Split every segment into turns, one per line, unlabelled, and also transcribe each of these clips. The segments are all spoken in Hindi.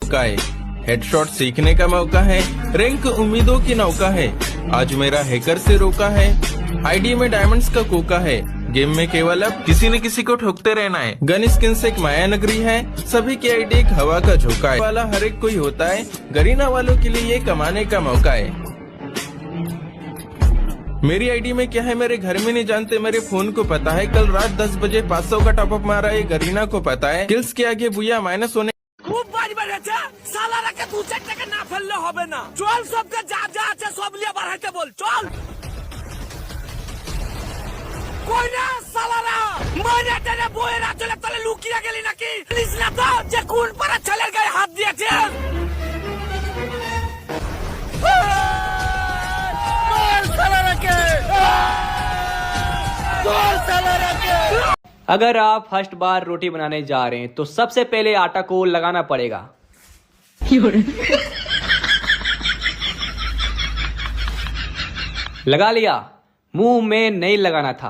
का है। हेडशॉट सीखने का मौका है, रैंक उम्मीदों की नौका है। आज मेरा हैकर से रोका है, आईडी में डायमंड्स का कोका है। गेम में केवल अब किसी न किसी को ठोकते रहना है। गन स्किन से एक माया नगरी है, सभी की आईडी एक हवा का झोंका है। वाला हर एक कोई होता है, गरीना वालों के लिए ये कमाने का मौका है। मेरी आईडी में क्या है मेरे घर में नहीं जानते, मेरे फोन को पता है। कल रात 10 बजे 500 का टॉपअप मारा है, गरीना को पता है। किल्स के आगे बुया माइनस होने
খুব বাড়ি বেড়েছে সালারাকে 2-4 টাকা না ফেললে হবে না। চল সবকে যা যা আছে সব নিয়ে বাড়াইতে বল, চল। কই না সালারা মরে টেনে বইয়ের আঁচলে তলে লুকিয়ে গেলি নাকি? জানিস না তো যে কোন পাড়ার ছেলের গায়ে হাত দিয়েছে?
अगर आप फर्स्ट बार रोटी बनाने जा रहे हैं तो सबसे पहले आटा को लगाना पड़ेगा। लगा लिया, मुंह में नहीं लगाना था।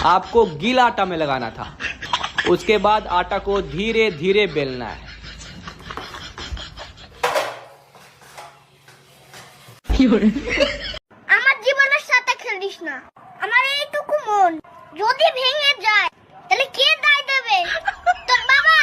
आपको गीला आटा में लगाना था। उसके बाद आटा को धीरे धीरे बेलना है।
আমার জীবনের সাথে খেলিস না, আমার এইটুকু মন যদি ভেঙে যায়